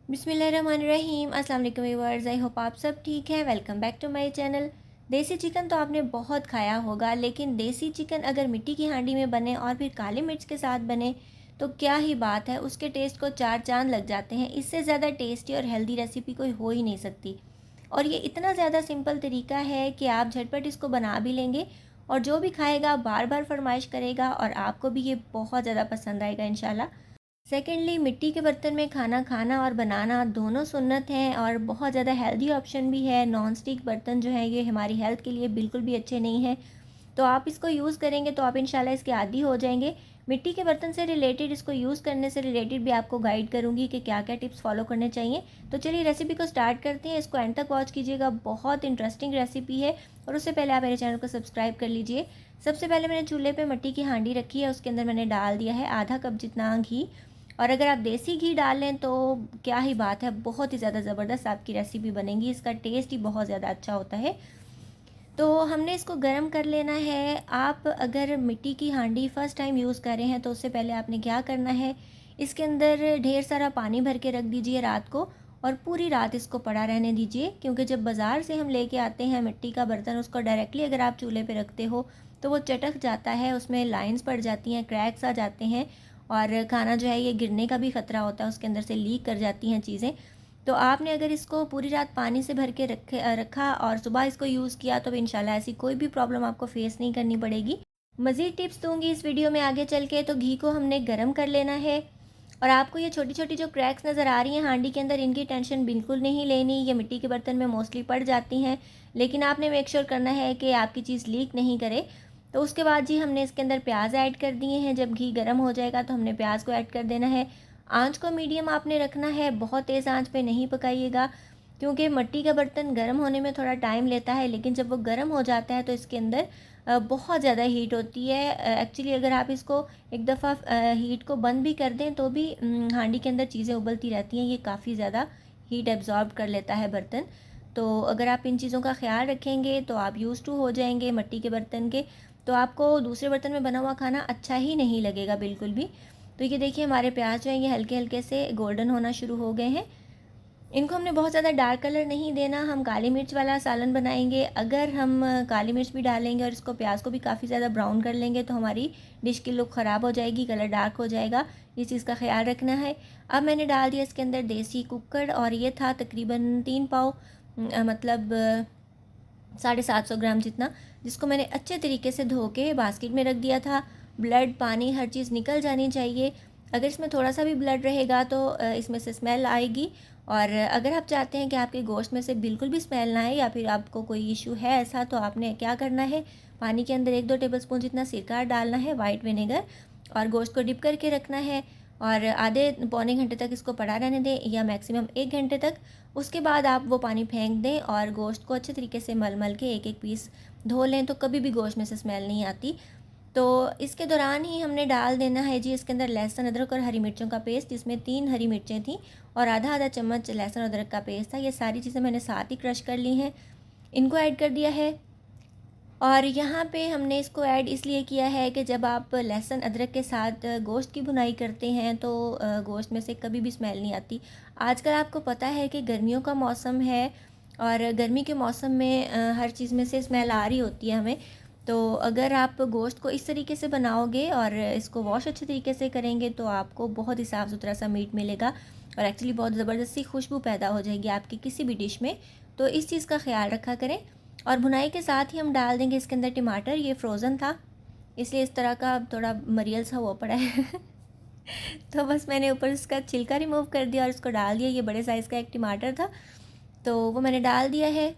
बिस्मिल्लाहिर्रहमानिर्रहीम। अस्सलाम वालेकुम व्यूअर्स, आई होप आप सब ठीक है। Welcome back to my channel. Desi chicken तो आपने बहुत खाया होगा, लेकिन देसी चिकन अगर मिट्टी की हांडी में बने और फिर काली मिर्च के साथ बने तो क्या ही बात है, उसके टेस्ट को चार चांद लग जाते हैं। इससे ज़्यादा टेस्टी और हेल्दी रेसिपी कोई हो ही नहीं सकती। और ये इतना ज़्यादा सिंपल तरीका है कि आप झटपट इसको बना भी लेंगे और जो भी खाएगा बार बार फरमाइश करेगा और आपको भी ये बहुत ज़्यादा पसंद आएगा इंशाल्लाह। सेकेंडली, मिट्टी के बर्तन में खाना खाना और बनाना दोनों सुन्नत हैं और बहुत ज़्यादा हेल्दी ऑप्शन भी है। नॉन स्टिक बर्तन जो हैं ये हमारी हेल्थ के लिए बिल्कुल भी अच्छे नहीं हैं, तो आप इसको यूज़ करेंगे तो आप इंशाल्लाह इसके आदी हो जाएंगे। मिट्टी के बर्तन से रिलेटेड, इसको यूज़ करने से रिलेटेड भी आपको गाइड करूँगी कि क्या क्या टिप्स फॉलो करने चाहिए। तो चलिए रेसिपी को स्टार्ट करते हैं। इसको एंड तक वॉच कीजिएगा, बहुत इंटरेस्टिंग रेसिपी है। और उससे पहले आप मेरे चैनल को सब्सक्राइब कर लीजिए। सबसे पहले मैंने चूल्हे पर मिट्टी की हांडी रखी है, उसके अंदर मैंने डाल दिया है आधा कप जितना घी। और अगर आप देसी घी डाल लें तो क्या ही बात है, बहुत ही ज़्यादा ज़बरदस्त आपकी रेसिपी बनेगी। इसका टेस्ट ही बहुत ज़्यादा अच्छा होता है। तो हमने इसको गर्म कर लेना है। आप अगर मिट्टी की हांडी फ़र्स्ट टाइम यूज़ कर रहे हैं तो उससे पहले आपने क्या करना है, इसके अंदर ढेर सारा पानी भर के रख दीजिए रात को और पूरी रात इसको पड़ा रहने दीजिए। क्योंकि जब बाज़ार से हम लेके आते हैं मिट्टी का बर्तन, उसको डायरेक्टली अगर आप चूल्हे पे रखते हो तो वो चटक जाता है, उसमें लाइंस पड़ जाती हैं, क्रैक्स आ जाते हैं और खाना जो है ये गिरने का भी ख़तरा होता है, उसके अंदर से लीक कर जाती हैं चीज़ें। तो आपने अगर इसको पूरी रात पानी से भर के रखा और सुबह इसको यूज़ किया तो इंशाल्लाह ऐसी कोई भी प्रॉब्लम आपको फेस नहीं करनी पड़ेगी। मज़ीद टिप्स दूंगी इस वीडियो में आगे चल के। तो घी को हमने गर्म कर लेना है और आपको ये छोटी छोटी जो क्रैक्स नज़र आ रही हैं हांडी के अंदर, इनकी टेंशन बिल्कुल नहीं लेनी। ये मिट्टी के बर्तन में मोस्टली पड़ जाती हैं, लेकिन आपने मेक श्योर करना है कि आपकी चीज़ लीक नहीं करे। तो उसके बाद जी हमने इसके अंदर प्याज ऐड कर दिए हैं। जब घी गर्म हो जाएगा तो हमने प्याज को ऐड कर देना है। आंच को मीडियम आपने रखना है, बहुत तेज़ आंच पे नहीं पकाइएगा, क्योंकि मिट्टी का बर्तन गर्म होने में थोड़ा टाइम लेता है, लेकिन जब वो गर्म हो जाता है तो इसके अंदर बहुत ज़्यादा हीट होती है। एक्चुअली अगर आप इसको एक दफ़ा हीट को बंद भी कर दें तो भी हांडी के अंदर चीज़ें उबलती रहती हैं। ये काफ़ी ज़्यादा हीट एब्जॉर्ब कर लेता है बर्तन। तो अगर आप इन चीज़ों का ख्याल रखेंगे तो आप यूज़ टू हो जाएंगे मिट्टी के बर्तन के। तो आपको दूसरे बर्तन में बना हुआ खाना अच्छा ही नहीं लगेगा बिल्कुल भी। तो ये देखिए हमारे प्याज जो है ये हल्के हल्के से गोल्डन होना शुरू हो गए हैं। इनको हमने बहुत ज़्यादा डार्क कलर नहीं देना, हम काली मिर्च वाला सालन बनाएंगे। अगर हम काली मिर्च भी डालेंगे और इसको प्याज को भी काफ़ी ज़्यादा ब्राउन कर लेंगे तो हमारी डिश की लुक ख़राब हो जाएगी, कलर डार्क हो जाएगा। इस चीज़ का ख्याल रखना है। अब मैंने डाल दिया इसके अंदर देसी कुकर और ये था तकरीबन 3 पाव, मतलब 750 ग्राम जितना, जिसको मैंने अच्छे तरीके से धो के बास्केट में रख दिया था। ब्लड, पानी, हर चीज़ निकल जानी चाहिए। अगर इसमें थोड़ा सा भी ब्लड रहेगा तो इसमें से स्मेल आएगी। और अगर आप चाहते हैं कि आपके गोश्त में से बिल्कुल भी स्मेल ना आए या फिर आपको कोई इशू है ऐसा, तो आपने क्या करना है, पानी के अंदर 1-2 टेबलस्पून जितना सिरका डालना है, वाइट विनेगर, और गोश्त को डिप करके रखना है और आधे पौने घंटे तक इसको पड़ा रहने दें या मैक्सिमम 1 घंटे तक। उसके बाद आप वो पानी फेंक दें और गोश्त को अच्छे तरीके से मल मल के एक एक पीस धो लें, तो कभी भी गोश्त में से स्मेल नहीं आती। तो इसके दौरान ही हमने डाल देना है जी इसके अंदर लहसुन, अदरक और हरी मिर्चों का पेस्ट, जिसमें 3 हरी मिर्चें थी और आधा आधा चम्मच लहसुन अदरक का पेस्ट था। ये सारी चीज़ें मैंने साथ ही क्रश कर ली हैं, इनको ऐड कर दिया है। और यहाँ पे हमने इसको ऐड इसलिए किया है कि जब आप लहसुन अदरक के साथ गोश्त की भुनाई करते हैं तो गोश्त में से कभी भी स्मेल नहीं आती। आजकल आपको पता है कि गर्मियों का मौसम है और गर्मी के मौसम में हर चीज़ में से स्मेल आ रही होती है हमें। तो अगर आप गोश्त को इस तरीके से बनाओगे और इसको वॉश अच्छे तरीके से करेंगे तो आपको बहुत ही साफ़ सुथरा सा मीट मिलेगा और एक्चुअली बहुत ज़बरदस्ती खुशबू पैदा हो जाएगी आपकी किसी भी डिश में। तो इस चीज़ का ख्याल रखा करें। और भुनाई के साथ ही हम डाल देंगे इसके अंदर टमाटर। ये फ्रोज़न था इसलिए इस तरह का थोड़ा मरियल सा हुआ पड़ा है तो बस मैंने ऊपर इसका छिलका रिमूव कर दिया और इसको डाल दिया। ये बड़े साइज़ का एक टमाटर था तो वो मैंने डाल दिया है।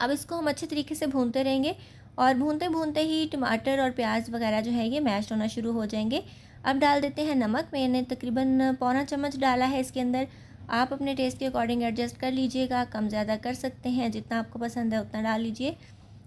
अब इसको हम अच्छे तरीके से भूनते रहेंगे और भूनते भूनते ही टमाटर और प्याज वगैरह जो है ये मैश होना शुरू हो जाएंगे। अब डाल देते हैं नमक। मैंने तकरीबन पौना चम्मच डाला है इसके अंदर। आप अपने टेस्ट के अकॉर्डिंग एडजस्ट कर लीजिएगा, कम ज़्यादा कर सकते हैं, जितना आपको पसंद है उतना डाल लीजिए।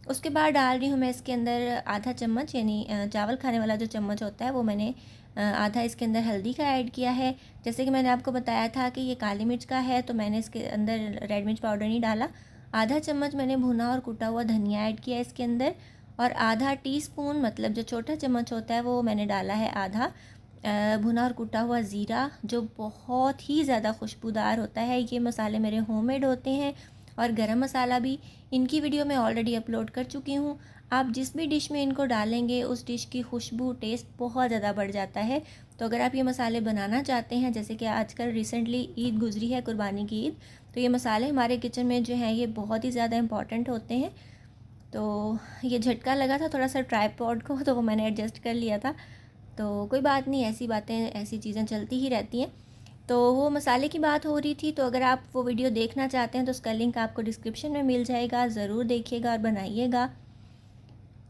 उसके बाद डाल रही हूँ मैं इसके अंदर आधा चम्मच, यानी चावल खाने वाला जो चम्मच होता है वो मैंने आधा इसके अंदर हल्दी का ऐड किया है। जैसे कि मैंने आपको बताया था कि ये काली मिर्च का है तो मैंने इसके अंदर रेड मिर्च पाउडर नहीं डाला। आधा चम्मच मैंने भुना और कुटा हुआ धनिया ऐड किया इसके अंदर और आधा टीस्पून, मतलब जो छोटा चम्मच होता है वो मैंने डाला है आधा, भुना और कुटा हुआ ज़ीरा जो बहुत ही ज़्यादा खुशबूदार होता है। ये मसाले मेरे होममेड होते हैं। और गरम मसाला भी, इनकी वीडियो मैं ऑलरेडी अपलोड कर चुकी हूँ। आप जिस भी डिश में इनको डालेंगे उस डिश की खुशबू, टेस्ट बहुत ज़्यादा बढ़ जाता है। तो अगर आप ये मसाले बनाना चाहते हैं, जैसे कि आजकल रिसेंटली ईद गुजरी है, कुर्बानी की ईद, तो ये मसाले हमारे किचन में जो हैं ये बहुत ही ज़्यादा इम्पॉर्टेंट होते हैं। तो ये झटका लगा था थोड़ा सा ट्राइपॉड को, तो वो मैंने एडजस्ट कर लिया था। तो कोई बात नहीं, ऐसी बातें, ऐसी चीज़ें चलती ही रहती हैं। तो वो मसाले की बात हो रही थी, तो अगर आप वो वीडियो देखना चाहते हैं तो उसका लिंक आपको डिस्क्रिप्शन में मिल जाएगा, ज़रूर देखिएगा और बनाइएगा।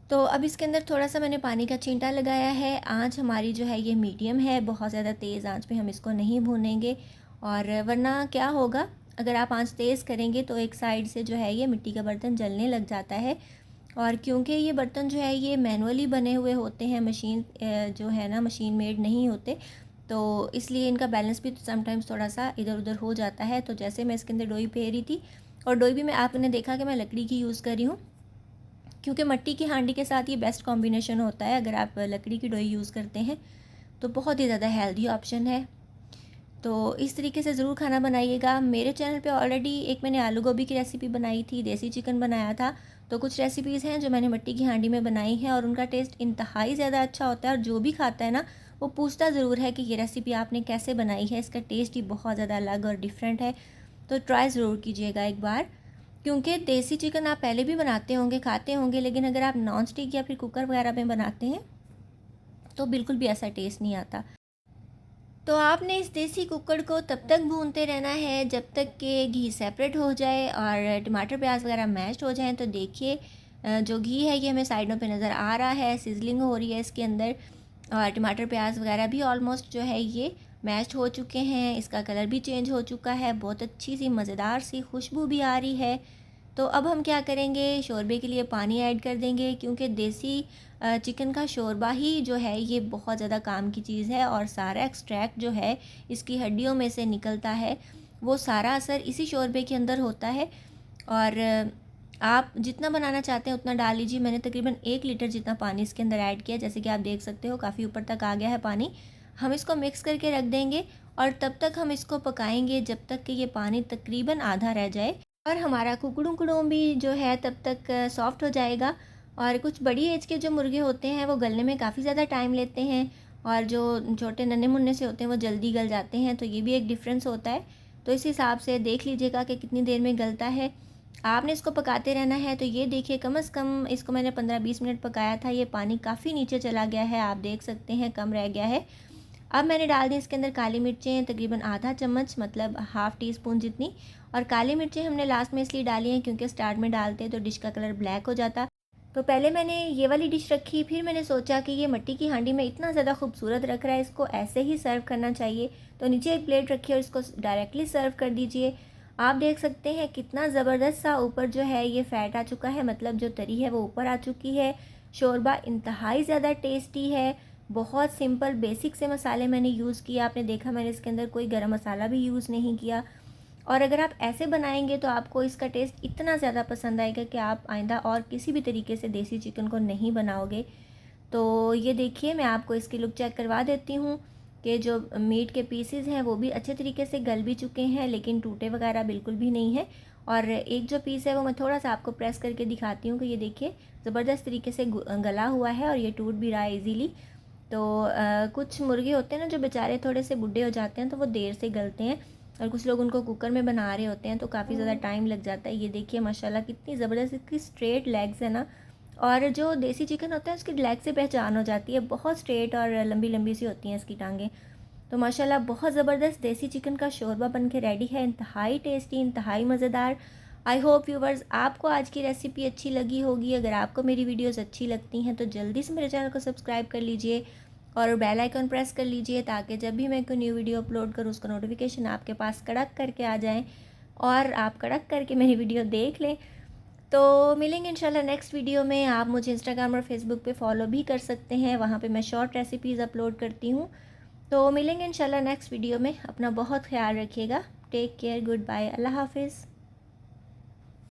तो अब इसके अंदर थोड़ा सा मैंने पानी का छींटा लगाया है। आँच हमारी जो है ये मीडियम है, बहुत ज़्यादा तेज़ आँच पे हम इसको नहीं भूनेंगे। और वरना क्या होगा, अगर आप आँच तेज़ करेंगे तो एक साइड से जो है ये मिट्टी का बर्तन जलने लग जाता है। और क्योंकि ये बर्तन जो है ये मैनुअली बने हुए होते हैं, मशीन जो है ना, मशीन मेड नहीं होते, तो इसलिए इनका बैलेंस भी समटाइम्स थोड़ा सा इधर उधर हो जाता है। तो जैसे मैं इसके अंदर डोई फेर रही थी, और डोई भी मैं, आपने देखा कि मैं लकड़ी की यूज़ कर रही हूँ, क्योंकि मिट्टी की हांडी के साथ ये बेस्ट कॉम्बिनेशन होता है। अगर आप लकड़ी की डोई यूज़ करते हैं तो बहुत ही ज़्यादा हेल्दी ऑप्शन है। तो इस तरीके से ज़रूर खाना बनाइएगा। मेरे चैनल पे ऑलरेडी एक मैंने आलू गोभी की रेसिपी बनाई थी, देसी चिकन बनाया था। तो कुछ रेसिपीज़ हैं जो मैंने मिट्टी की हांडी में बनाई हैं और उनका टेस्ट इंतहाई ज़्यादा अच्छा होता है। और जो भी खाता है ना, वो पूछता ज़रूर है कि ये रेसिपी आपने कैसे बनाई है, इसका टेस्ट ही बहुत ज़्यादा अलग और डिफरेंट है। तो ट्राई ज़रूर कीजिएगा एक बार, क्योंकि देसी चिकन आप पहले भी बनाते होंगे, खाते होंगे, लेकिन अगर आप नॉन स्टिक या फिर कुकर वगैरह में बनाते हैं तो बिल्कुल भी ऐसा टेस्ट नहीं आता। तो आपने इस देसी कुकर को तब तक भूनते रहना है जब तक कि घी सेपरेट हो जाए और टमाटर प्याज वगैरह मैश्ड हो जाएं। तो देखिए, जो घी है ये हमें साइडों पे नज़र आ रहा है, सिजलिंग हो रही है इसके अंदर। और टमाटर प्याज वगैरह भी ऑलमोस्ट जो है ये मैश्ड हो चुके हैं, इसका कलर भी चेंज हो चुका है, बहुत अच्छी सी मज़ेदार सी खुशबू भी आ रही है। तो अब हम क्या करेंगे, शोरबे के लिए पानी ऐड कर देंगे, क्योंकि देसी चिकन का शोरबा ही जो है ये बहुत ज़्यादा काम की चीज़ है। और सारा एक्सट्रैक्ट जो है इसकी हड्डियों में से निकलता है, वो सारा असर इसी शोरबे के अंदर होता है। और आप जितना बनाना चाहते हैं उतना डाल लीजिए। मैंने तकरीबन 1 लीटर जितना पानी इसके अंदर ऐड किया, जैसे कि आप देख सकते हो काफ़ी ऊपर तक आ गया है पानी। हम इसको मिक्स करके रख देंगे और तब तक हम इसको पकाएंगे जब तक कि ये पानी तकरीबन आधा रह जाए और हमारा कुकड़ू कुड़ूम भी जो है तब तक सॉफ्ट हो जाएगा। और कुछ बड़ी एज के जो मुर्गे होते हैं वो गलने में काफ़ी ज़्यादा टाइम लेते हैं, और जो छोटे नन्हे मुन्ने से होते हैं वो जल्दी गल जाते हैं। तो ये भी एक डिफरेंस होता है। तो इस हिसाब से देख लीजिएगा कि कितनी देर में गलता है। आपने इसको पकाते रहना है। तो ये देखिए, कम से कम इसको मैंने 15-20 मिनट पकाया था, ये पानी काफ़ी नीचे चला गया है, आप देख सकते हैं कम रह गया है। अब मैंने डाल दी इसके अंदर काली मिर्चें, तकरीबन आधा चम्मच, मतलब हाफ़ टी स्पून जितनी। और काली मिर्चें हमने लास्ट में इसलिए डाली हैं क्योंकि स्टार्ट में डालते तो डिश का कलर ब्लैक हो जाता। तो पहले मैंने ये वाली डिश रखी, फिर मैंने सोचा कि ये मिट्टी की हांडी में इतना ज़्यादा खूबसूरत रख रहा है, इसको ऐसे ही सर्व करना चाहिए। तो नीचे एक प्लेट रखी और इसको डायरेक्टली सर्व कर दीजिए। आप देख सकते हैं कितना ज़बरदस्त सा ऊपर जो है ये फ़ैट आ चुका है, मतलब जो तरी है वो ऊपर आ चुकी है। शोरबा इंतहाई ज़्यादा टेस्टी है। बहुत सिंपल बेसिक से मसाले मैंने यूज़ किया, आपने देखा मैंने इसके अंदर कोई गरम मसाला भी यूज़ नहीं किया। और अगर आप ऐसे बनाएंगे तो आपको इसका टेस्ट इतना ज़्यादा पसंद आएगा कि आप आइंदा और किसी भी तरीके से देसी चिकन को नहीं बनाओगे। तो ये देखिए, मैं आपको इसकी लुक चेक करवा देती हूँ कि जो मीट के पीसेस हैं वो भी अच्छे तरीके से गल भी चुके हैं, लेकिन टूटे वगैरह बिल्कुल भी नहीं है। और एक जो पीस है वो मैं थोड़ा सा आपको प्रेस करके दिखाती हूँ कि ये देखिए ज़बरदस्त तरीके से गला हुआ है और ये टूट भी रहा है ईज़िली। तो कुछ मुर्गे होते हैं ना जो बेचारे थोड़े से बुढ़े हो जाते हैं तो वो देर से गलते हैं, और कुछ लोग उनको कुकर में बना रहे होते हैं तो काफ़ी ज़्यादा टाइम लग जाता है। ये देखिए माशाल्लाह कितनी ज़बरदस्त इसकी स्ट्रेट लेग्स है ना, और जो देसी चिकन होता है उसकी लेग से पहचान हो जाती है, बहुत स्ट्रेट और लंबी लंबी सी होती हैं इसकी टांगें। तो माशाल्लाह बहुत ज़बरदस्त देसी चिकन का शोरबा बन के रेडी है, इंतहाई टेस्टी, इंतहाई मज़ेदार। आई होप व्यूवर्स आपको आज की रेसिपी अच्छी लगी होगी। अगर आपको मेरी वीडियोस अच्छी लगती हैं तो जल्दी से मेरे चैनल को सब्सक्राइब कर लीजिए और बेल आइकन प्रेस कर लीजिए, ताकि जब भी मैं कोई न्यू वीडियो अपलोड करूँ उसका नोटिफिकेशन आपके पास कड़क करके आ जाए और आप कड़क करके मेरी वीडियो देख लें। तो मिलेंगे इंशाल्लाह नेक्स्ट वीडियो में। आप मुझे इंस्टाग्राम और फेसबुक पे फॉलो भी कर सकते हैं, वहाँ पे मैं शॉर्ट रेसिपीज़ अपलोड करती हूँ। तो मिलेंगे इंशाल्लाह नेक्स्ट वीडियो में। अपना बहुत ख्याल रखिएगा। टेक केयर, गुड बाय, अल्लाह हाफिज़।